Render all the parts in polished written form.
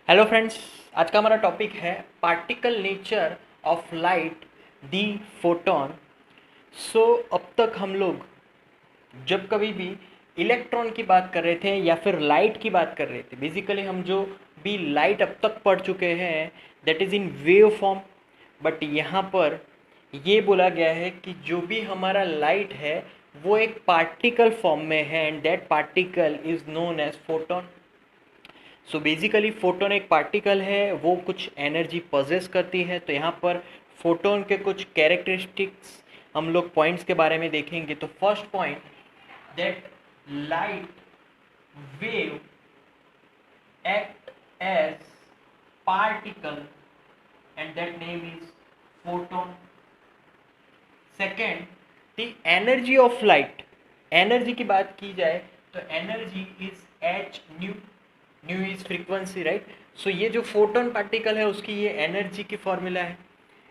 Hello friends, आज का हमारा टॉपिक है particle nature of light the photon. अब तक हम लोग जब कभी भी इलेक्ट्रॉन की बात कर रहे थे या फिर लाइट की बात कर रहे थे, बेसिकली हम जो भी लाइट अब तक पढ़ चुके हैं that is in wave form. But यहाँ पर ये बोला गया है कि जो भी हमारा लाइट है वो एक पार्टिकल फॉर्म में है and that particle is known as photon. So basically photon एक पार्टिकल है, वो कुछ एनर्जी पजेस करती है। तो यहाँ पर फोटोन के कुछ कैरेक्टरिस्टिक्स हम लोग पॉइंट्स के बारे में देखेंगे। तो first point that light wave act as particle and that name is photon. Second, the energy of light. Energy की बात की जाए तो energy is h nu, nu is frequency, right. So ये जो फोटोन पार्टिकल है उसकी ये एनर्जी की फॉर्मूला है।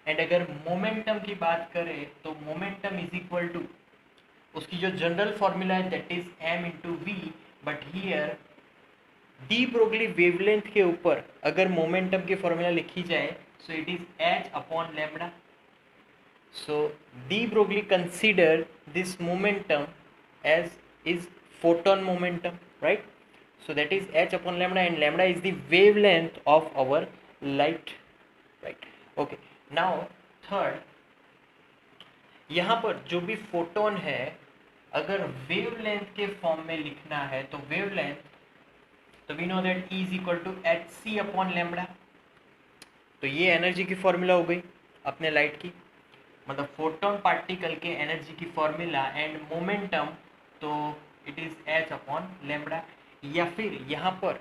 एंड अगर मोमेंटम की बात करें तो मोमेंटम इज इक्वल टू उसकी जो जनरल फॉर्मूला है that is m into v. But here de Broglie wavelength के ऊपर अगर मोमेंटम की फॉर्मूला लिखी जाए so it is h upon lambda. So de Broglie consider this momentum as is photon momentum, right? So that is h upon lambda, and lambda is the wavelength of our light, right? Okay. Now third, यहाँ पर जो भी photon है अगर wavelength के form में लिखना है तो वेवलेंथ, तो we know that E is equal to hc upon lambda. तो ये एनर्जी की फॉर्मूला हो गई अपने लाइट की, मतलब फोटोन पार्टिकल के एनर्जी की फॉर्मूला। एंड मोमेंटम तो it is h upon lambda. या फिर यहाँ पर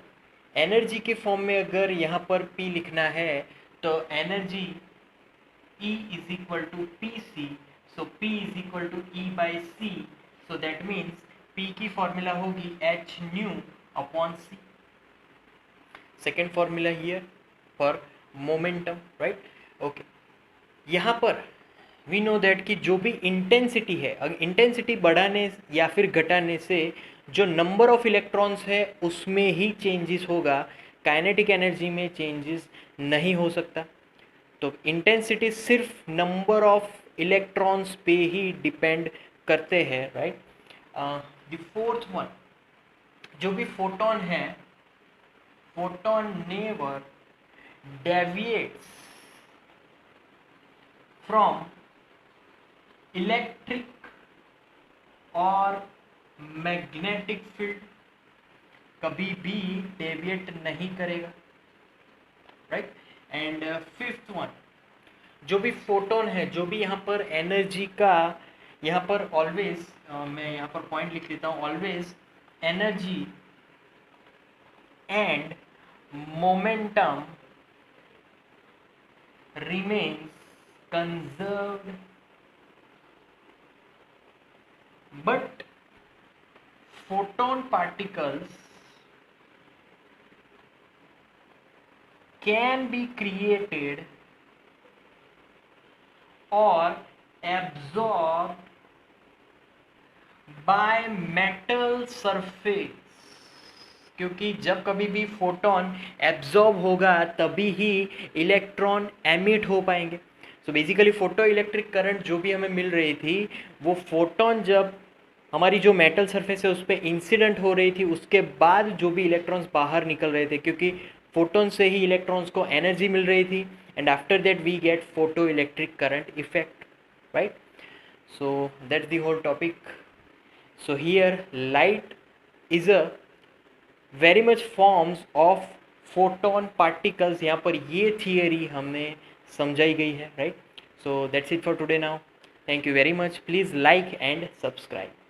एनर्जी के फॉर्म में अगर यहाँ पर P लिखना है तो energy E is equal to p c. So P is equal to E by c. So that means P की फॉर्मूला होगी h nu upon c. Second formula here for momentum, right. Okay, यहाँ पर we know that कि जो भी intensity है, अगर intensity बढ़ाने या फिर घटाने से जो नंबर ऑफ इलेक्ट्रॉन्स है उसमें ही चेंजेस होगा, काइनेटिक एनर्जी में चेंजेस नहीं हो सकता। तो इंटेंसिटी सिर्फ नंबर ऑफ इलेक्ट्रॉन्स पे ही डिपेंड करते हैं, राइट। द फोर्थ वन, जो भी फोटोन है, photon never deviates from electric और मैग्नेटिक फील्ड, कभी भी डेविएट नहीं करेगा, राइट। एंड फिफ्थ वन, जो भी फोटोन है, जो भी यहाँ पर एनर्जी का, यहाँ पर ऑलवेज मैं यहाँ पर पॉइंट लिख लेता हूँ, always energy and momentum remains conserved, but photon particles can be created or absorbed by metal surface। क्योंकि जब कभी भी फोटोन एब्जॉर्ब होगा तभी ही इलेक्ट्रॉन एमिट हो पाएंगे। So basically photo electric current जो भी हमें मिल रही थी वो फोटोन जब हमारी जो मेटल सरफेस है उस पर इंसिडेंट हो रही थी उसके बाद जो भी इलेक्ट्रॉन्स बाहर निकल रहे थे, क्योंकि फोटोन से ही इलेक्ट्रॉन्स को एनर्जी मिल रही थी। And after that we get photo electric current effect, right. So that's the whole topic. So here light is a very much forms of photon particles, यहाँ पर ये थियरी हमने समझाई गई है, right. So that's it for today now. Thank you very much. Please like and subscribe.